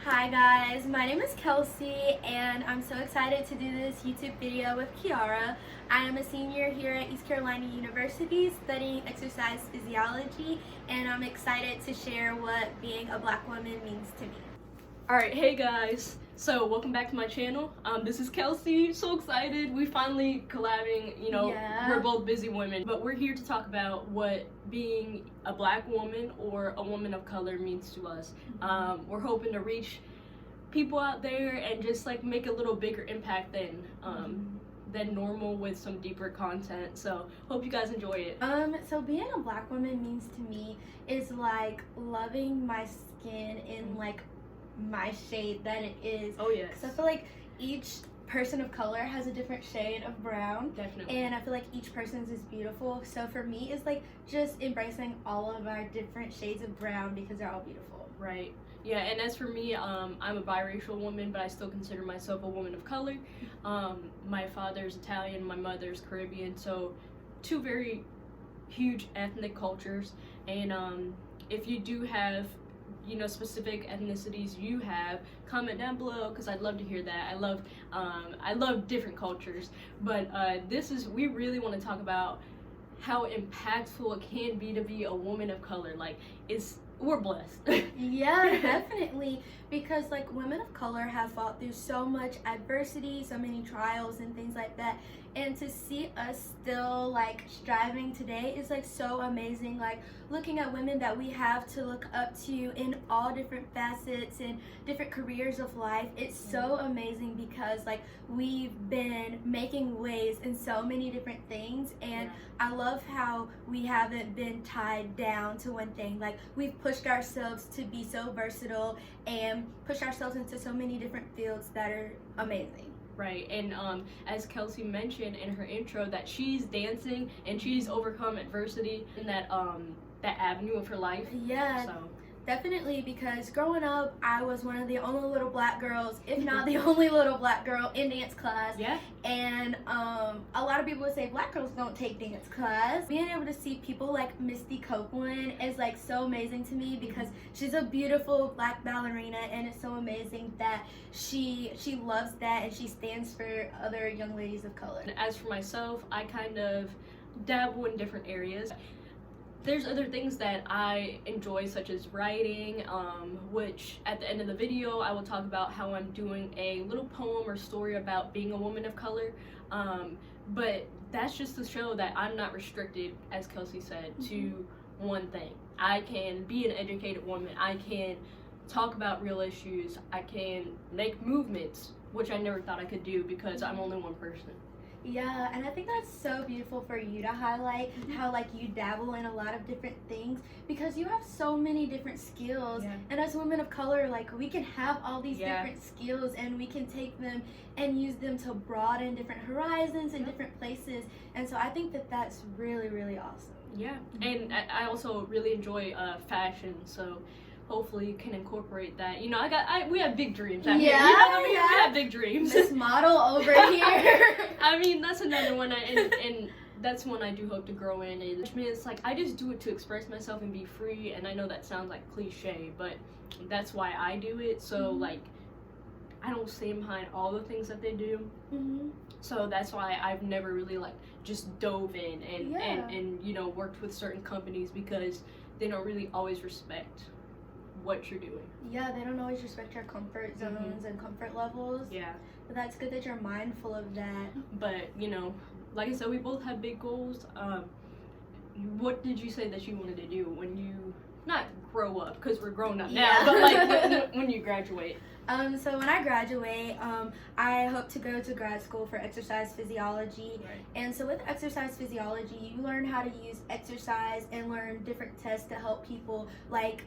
Hi guys, my name is Kelsey and I'm so excited to do this YouTube video with Kiara. I am a senior here at East Carolina University studying exercise physiology, and I'm excited to share what being a black woman means to me. Alright, hey guys, so welcome back to my channel. This is Kelsey. So excited, we finally collabing. We're both busy women, but we're here to talk about what being a black woman or a woman of color means to us. We're hoping to reach people out there and just like make a little bigger impact than normal with some deeper content. So hope you guys enjoy it. So being a black woman means to me is like loving my skin in like my shade that it is. Oh yes. Because I feel like each person of color has a different shade of brown. Definitely. And I feel like each person's is beautiful. So for me, it's like just embracing all of our different shades of brown because they're all beautiful. Right. Yeah, and as for me, I'm a biracial woman, but I still consider myself a woman of color. My father's Italian, my mother's Caribbean, so two very huge ethnic cultures. And if you do have specific ethnicities you have, comment down below because I'd love to hear that. I love different cultures, but we really want to talk about how impactful it can be a woman of color. Like, we're blessed. Yeah, definitely, because like women of color have fought through so much adversity, so many trials and things like that, and to see us still like striving today is like so amazing. Like looking at women that we have to look up to in all different facets and different careers of life, it's so amazing because like we've been making waves in so many different things, and I love how we haven't been tied down to one thing. Like we've pushed ourselves to be so versatile and push ourselves into so many different fields that are amazing. Right, and as Kelsey mentioned in her intro, that she's dancing and she's overcome adversity in that avenue of her life. Yeah, so. Definitely, because growing up, I was one of the only little black girls, if not the only little black girl in dance class. Yeah. And a lot of people would say black girls don't take dance class. Being able to see people like Misty Copeland is like so amazing to me because she's a beautiful black ballerina, and it's so amazing that she loves that and she stands for other young ladies of color. As for myself, I kind of dabble in different areas. There's other things that I enjoy, such as writing, which at the end of the video I will talk about how I'm doing a little poem or story about being a woman of color. But that's just to show that I'm not restricted, as Kelsey said, to one thing. I can be an educated woman, I can talk about real issues, I can make movements, which I never thought I could do because I'm only one person. Yeah, and I think that's so beautiful for you to highlight how like you dabble in a lot of different things because you have so many different skills. And as women of color, like we can have all these different skills and we can take them and use them to broaden different horizons and different places. And so I think that that's really, really awesome. Yeah, and I also really enjoy fashion, so hopefully you can incorporate that. We have big dreams out here. We have big dreams. This model over here. I mean, that's another one, and that's one I do hope to grow in. It's like I just do it to express myself and be free, and I know that sounds like cliche, but that's why I do it. So like, I don't stand behind all the things that they do. So that's why I've never really like just dove in and worked with certain companies because they don't really always respect what you're doing. Yeah, they don't always respect your comfort zones and comfort levels. Yeah. But that's good that you're mindful of that. But, like I said, we both have big goals. What did you say that you wanted to do when you, not grow up, because we're grown up now, but like when you graduate? So when I graduate, I hope to go to grad school for exercise physiology. And so with exercise physiology, you learn how to use exercise and learn different tests to help people like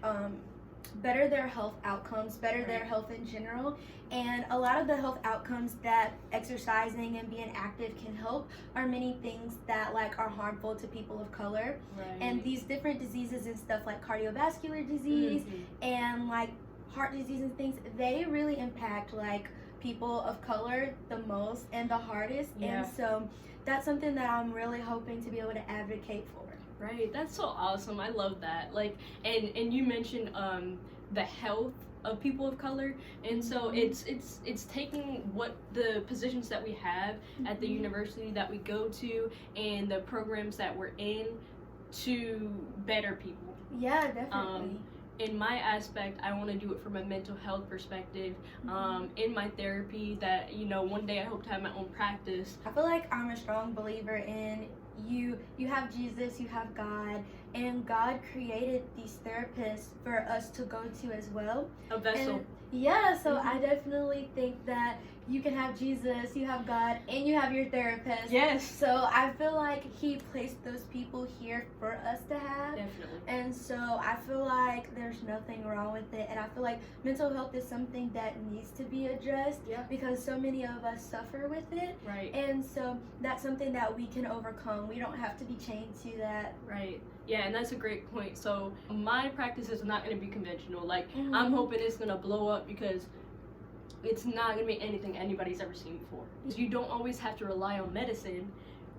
better their health outcomes, better their health in general. And a lot of the health outcomes that exercising and being active can help are many things that like are harmful to people of color. And these different diseases and stuff like cardiovascular disease and like heart disease and things, they really impact like people of color the most and the hardest. And so that's something that I'm really hoping to be able to advocate for. Right, that's so awesome. I love that. Like, and you mentioned the health of people of color, and so it's taking what the positions that we have at the university that we go to and the programs that we're in to better people. Yeah, definitely. In my aspect, I want to do it from a mental health perspective. In my therapy, that one day I hope to have my own practice. I feel like I'm a strong believer in you have Jesus, you have God, and God created these therapists for us to go to as well. A vessel. And yeah, so I definitely think that you can have Jesus, you have God, and you have your therapist. Yes. So I feel like he placed those people here for us to have. Definitely. And so I feel like there's nothing wrong with it. And I feel like mental health is something that needs to be addressed because so many of us suffer with it. Right. And so that's something that we can overcome. We don't have to be chained to that. Right. Yeah, and that's a great point. So my practice is not going to be conventional. Like, I'm hoping it's going to blow up because it's not going to be anything anybody's ever seen before. You don't always have to rely on medicine.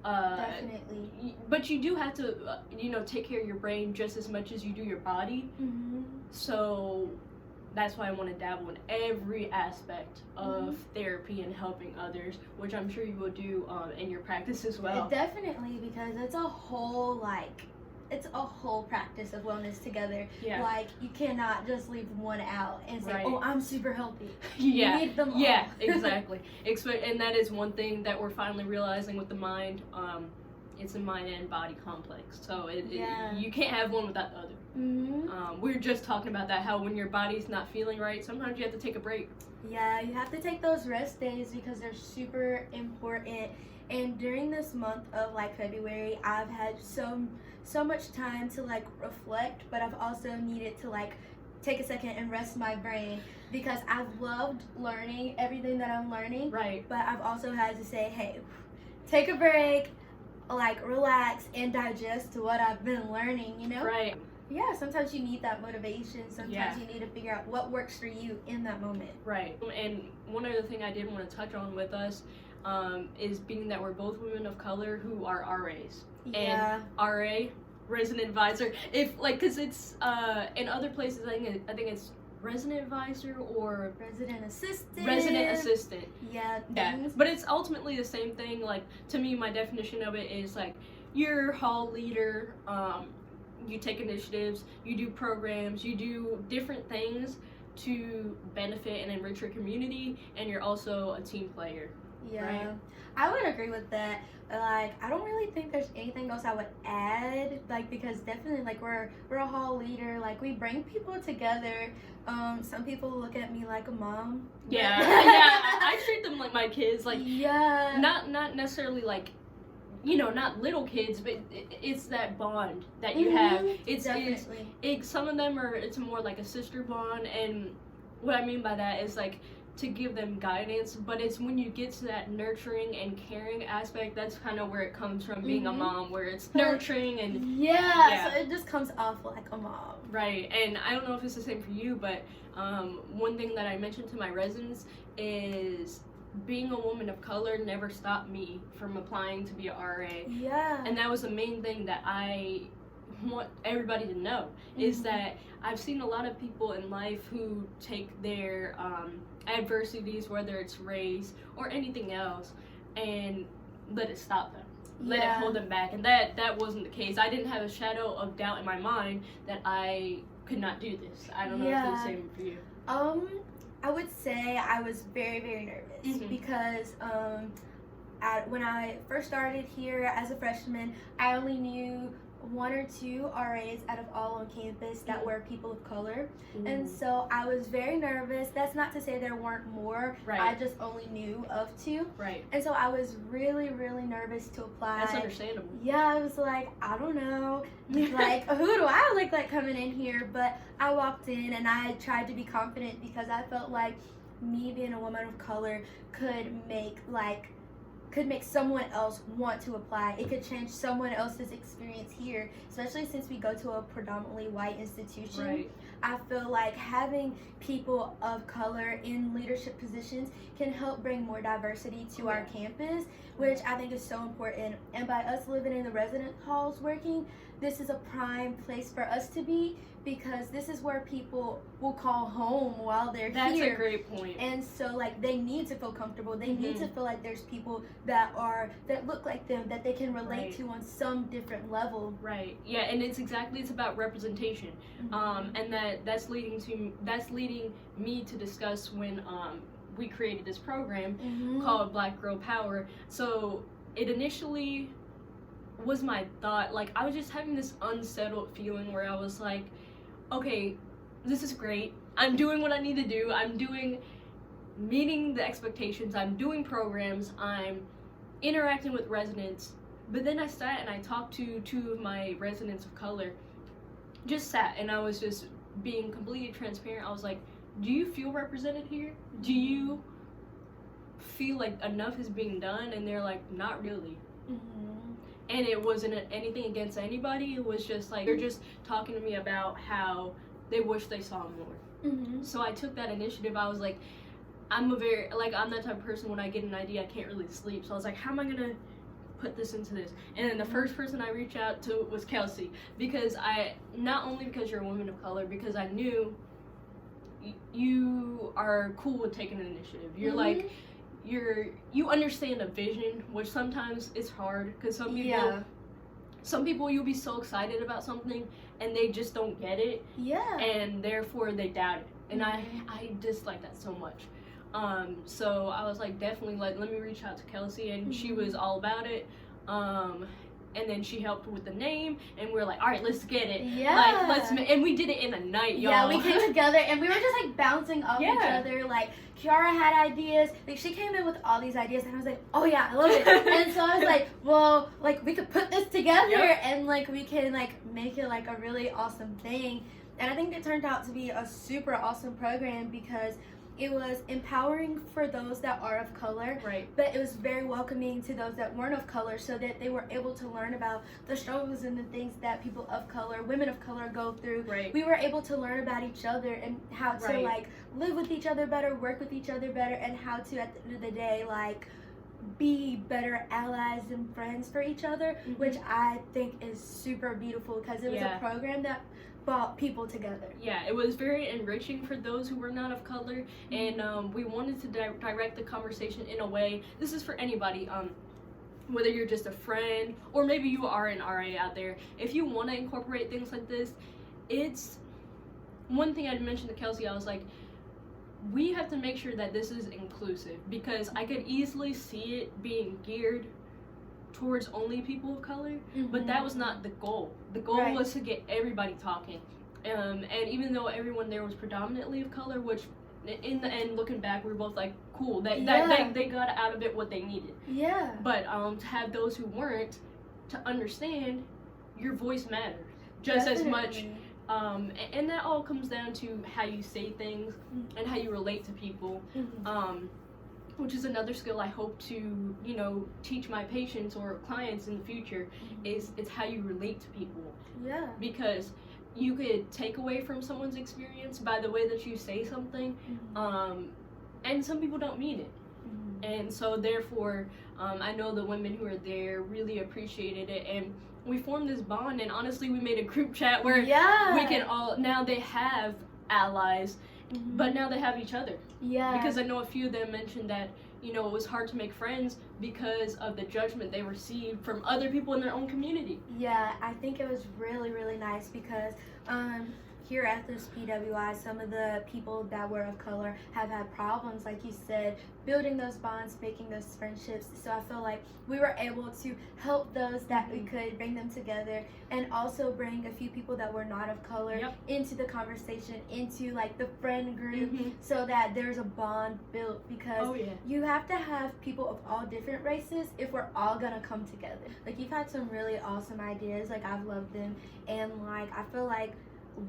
Definitely. But you do have to, take care of your brain just as much as you do your body. So that's why I want to dabble in every aspect of therapy and helping others, which I'm sure you will do in your practice as well. Definitely, because it's a whole practice of wellness together. Yeah. Like, you cannot just leave one out and say, Right. oh, I'm super healthy. Yeah. You need them all. Yeah, exactly. And that is one thing that we're finally realizing with the mind. It's a mind and body complex. So you can't have one without the other. We were just talking about that, how when your body's not feeling right, sometimes you have to take a break. Yeah, you have to take those rest days because they're super important. And during this month of February, I've had so much time to reflect, but I've also needed to take a second and rest my brain because I've loved learning everything that I'm learning. Right. But I've also had to say, hey, take a break, relax and digest what I've been learning, Right. Yeah, sometimes you need that motivation. Sometimes you need to figure out what works for you in that moment. Right. And one other thing I did want to touch on with us is being that we're both women of color who are RAs. Yeah. And RA, resident advisor, because it's in other places I think it's resident advisor or resident assistant. Yeah. But it's ultimately the same thing. To me, my definition of it is you're hall leader. You take initiatives, you do programs, you do different things to benefit and enrich your community, and you're also a team player. Yeah, right? I would agree with that. I don't really think there's anything else I would add, because definitely, we're a hall leader, we bring people together. Some people look at me like a mom. Yeah, I treat them like my kids, not necessarily not little kids, but it's that bond that you have. It's some of them it's more like a sister bond, and what I mean by that is to give them guidance, but it's when you get to that nurturing and caring aspect, that's kind of where it comes from being a mom, where it's nurturing and so it just comes off like a mom. Right. And I don't know if it's the same for you, but one thing that I mentioned to my residents is being a woman of color never stopped me from applying to be a RA. Yeah. And that was the main thing that I want everybody to know, is that I've seen a lot of people in life who take their adversities, whether it's race or anything else, and let it stop them. Let it hold them back. And that wasn't the case. I didn't have a shadow of doubt in my mind that I could not do this. I don't know if it's the same for you. I would say I was very, very nervous because when I first started here as a freshman, I only knew one or two RAs out of all on campus that were people of color. And so I was very nervous. That's not to say there weren't more. Right. I just only knew of two. Right. And so I was really, really nervous to apply. That's understandable. Yeah, I was I don't know. Who do I look like coming in here? But I walked in and I tried to be confident because I felt like me being a woman of color could make someone else want to apply. It could change someone else's experience here, especially since we go to a predominantly white institution. Right. I feel like having people of color in leadership positions can help bring more diversity to our campus, which I think is so important. And by us living in the resident halls working, this is a prime place for us to be because this is where people will call home while they're That's here. a great point. And so like they need to feel comfortable. They need to feel like there's people that look like them, that they can relate to on some different level. Right. Yeah, and it's about representation. And that's leading me to discuss when we created this program called Black Girl Power. So it initially was my thought, like I was just having this unsettled feeling where I was like, okay, this is great. I'm doing what I need to do. I'm meeting the expectations. I'm doing programs. I'm interacting with residents. But then I sat and I talked to 2 of my residents of color. Just sat and I was just being completely transparent. I was like, do you feel represented here? Do you feel like enough is being done? And they're like, not really. And it wasn't anything against anybody. It was just like, they're just talking to me about how they wish they saw more. So I took that initiative. I was like, I'm that type of person, when I get an idea, I can't really sleep. So I was like, how am I gonna put this into this? And then the first person I reached out to was Kelsey, because not only because you're a woman of color, because I knew you are cool with taking an initiative. You're like, you understand a vision, which sometimes it's hard, because some people you'll be so excited about something and they just don't get it, and therefore they doubt it, and I dislike that so much. So I was like, definitely, let me reach out to Kelsey, and she was all about it. And then she helped with the name, and we were like, all right, let's get it. And we did it in a night, y'all. Yeah, we came together, and we were just like bouncing off each other. Like, Kiara had ideas. Like, she came in with all these ideas, and I was like, oh yeah, I love it. And so I was like, well, like, we could put this together, and like, we can like make it like a really awesome thing. And I think it turned out to be a super awesome program, because it was empowering for those that are of color, but it was very welcoming to those that weren't of color, so that they were able to learn about the struggles and the things that people of color, women of color, go through. We were able to learn about each other and how to like live with each other better, work with each other better, and how to, at the end of the day, like be better allies and friends for each other, which I think is super beautiful, because it was a program that brought people together. Yeah, it was very enriching for those who were not of color, and we wanted to direct the conversation in a way, this is for anybody, whether you're just a friend, or maybe you are an RA out there. If you want to incorporate things like this, it's one thing I mentioned to Kelsey. I was like, we have to make sure that this is inclusive, because I could easily see it being geared towards only people of color, but that was not the goal. The goal was to get everybody talking, and even though everyone there was predominantly of color, which in the end, looking back, we were both like, cool, they got out of it what they needed. But to have those who weren't, to understand your voice matters just as much, and that all comes down to how you say things and how you relate to people. Which is another skill I hope to, teach my patients or clients in the future, is how you relate to people. Because you could take away from someone's experience by the way that you say something, and some people don't mean it. And so therefore, I know the women who are there really appreciated it, and we formed this bond, and honestly, we made a group chat where we can all, now they have allies, but now they have each other. Because I know a few of them mentioned that, it was hard to make friends because of the judgment they received from other people in their own community. I think it was really, really nice, because here at this PWI, some of the people that were of color have had problems, like you said, building those bonds, making those friendships. So I feel like we were able to help those that we could, bring them together, and also bring a few people that were not of color into the conversation, into like the friend group, so that there's a bond built, because you have to have people of all different races if we're all gonna come together. Like, you've had some really awesome ideas, like I've loved them, and like I feel like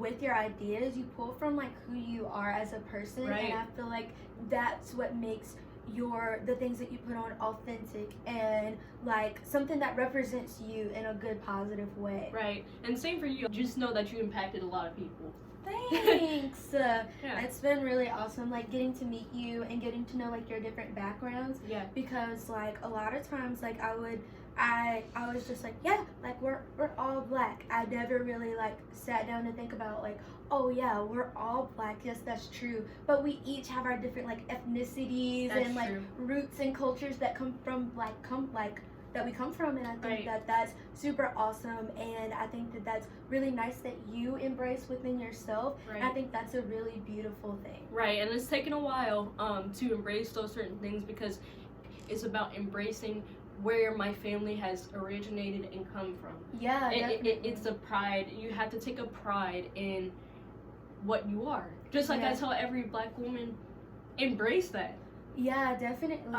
with your ideas, you pull from like who you are as a person, and I feel like that's what makes the things that you put on authentic, and like something that represents you in a good, positive way. And same for you. Just know that you impacted a lot of people. Thanks. Yeah. It's been really awesome, like getting to meet you and getting to know like your different backgrounds. Yeah. Because like a lot of times, like I was just like, yeah, like we're all black. I never really like sat down to think about like, oh yeah, we're all black. Yes, that's true. But we each have our different like ethnicities That's and like true. roots and cultures that come from that we come from, and I think Right. that that's super awesome, and I think that that's really nice that you embrace within yourself. Right. And I think that's a really beautiful thing. Right, and it's taken a while to embrace those certain things because it's about embracing where my family has originated and come from. Yeah, definitely. It's a pride. You have to take a pride in what you are. Just like I Yeah. tell every black woman, embrace that. Yeah, definitely.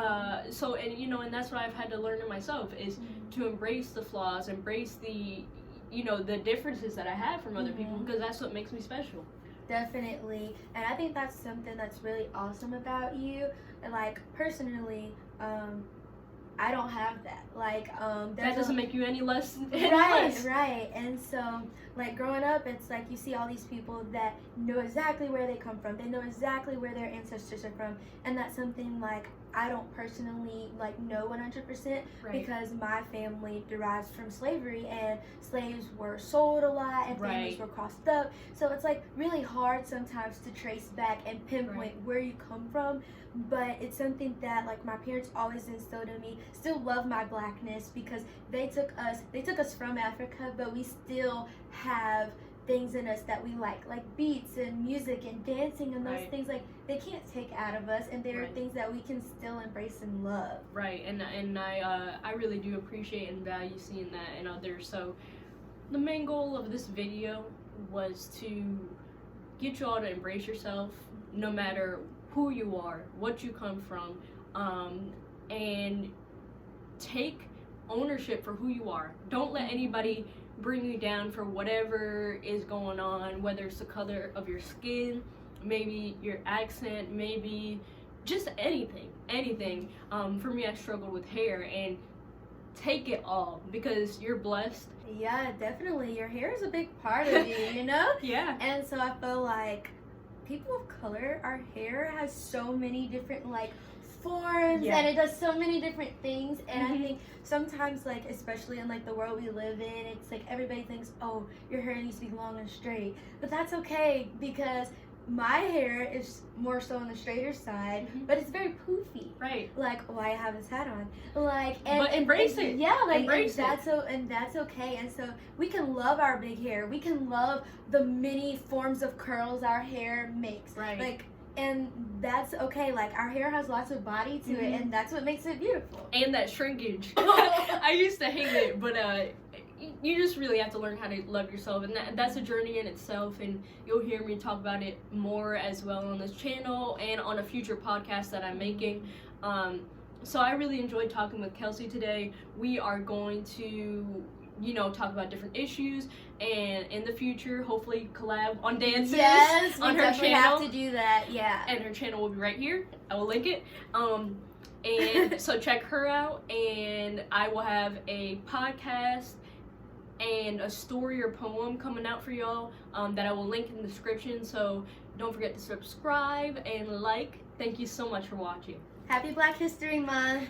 So, and you know, and that's what I've had to learn in myself is Mhm. to embrace the flaws, embrace the, you know, the differences that I have from other people Mhm. because that's what makes me special. Definitely. And I think that's something that's really awesome about you. And like personally, I don't have that. Like, That doesn't make you any less. Right. And so, like, growing up, it's like you see all these people that know exactly where they come from. They know exactly where their ancestors are from. And that's something, like, I don't personally, like, know 100% Right. because my family derives from slavery and slaves were sold a lot and families Right. were crossed up. So it's, like, really hard sometimes to trace back and pinpoint Right. where you come from. But it's something that like my parents always instilled in me. Still love my blackness because they took us from Africa, but we still have things in us that we like beats and music and dancing and those Right. things like they can't take out of us, and there are Right. things that we can still embrace and love. Right, and I really do appreciate and value seeing that in others. So the main goal of this video was to get you all to embrace yourself, no matter who you are, what you come from, and take ownership for who you are. Don't let anybody bring you down for whatever is going on, whether it's the color of your skin, maybe your accent, maybe just anything. For me, I struggled with hair, and take it all because you're blessed. Yeah, definitely. Your hair is a big part of you, you know? Yeah. And so I feel like people of color, our hair has so many different like forms, Yeah. and it does so many different things. And I Mhm. think sometimes, like especially in like the world we live in, it's like everybody thinks, oh, your hair needs to be long and straight, but that's okay because my hair is more so on the straighter side, Mhm. but it's very poofy. Right. Like, why I have this hat on, like, But embrace and, it. Yeah, like, Embrace and that's okay. And so we can love our big hair. We can love the many forms of curls our hair makes. Right. Like, and that's okay. Like, our hair has lots of body to it, Mhm. and that's what makes it beautiful. And that shrinkage. I used to hate it, but you just really have to learn how to love yourself, and that's a journey in itself, and you'll hear me talk about it more as well on this channel and on a future podcast that I'm making. So I really enjoyed talking with Kelsey today. We are going to, you know, talk about different issues, and in the future, hopefully collab on dances Yes, we on her definitely channel. have to do that. Yeah. And her channel will be right here. I will link it. And so check her out, and I will have a podcast and a story or poem coming out for y'all that I will link in the description. So don't forget to subscribe and like. Thank you so much for watching. Happy Black History Month.